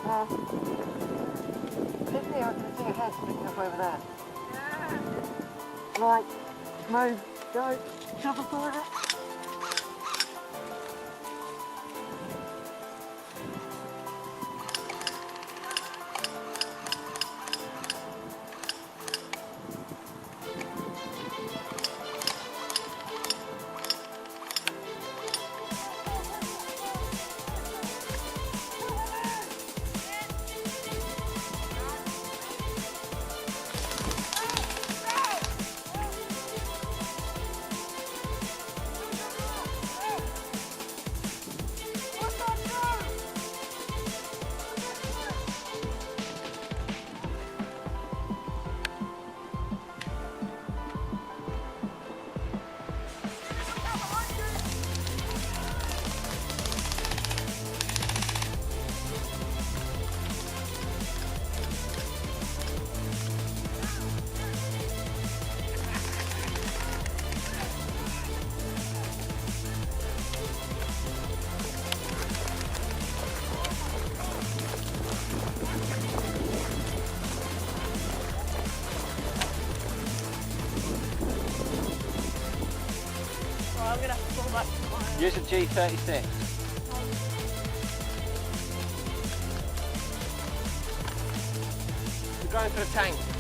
This year I can see a head sticking up over there. Right, move, go, cover for it. I'm going to have to pull back tomorrow. Use a G36. We're going for the tank.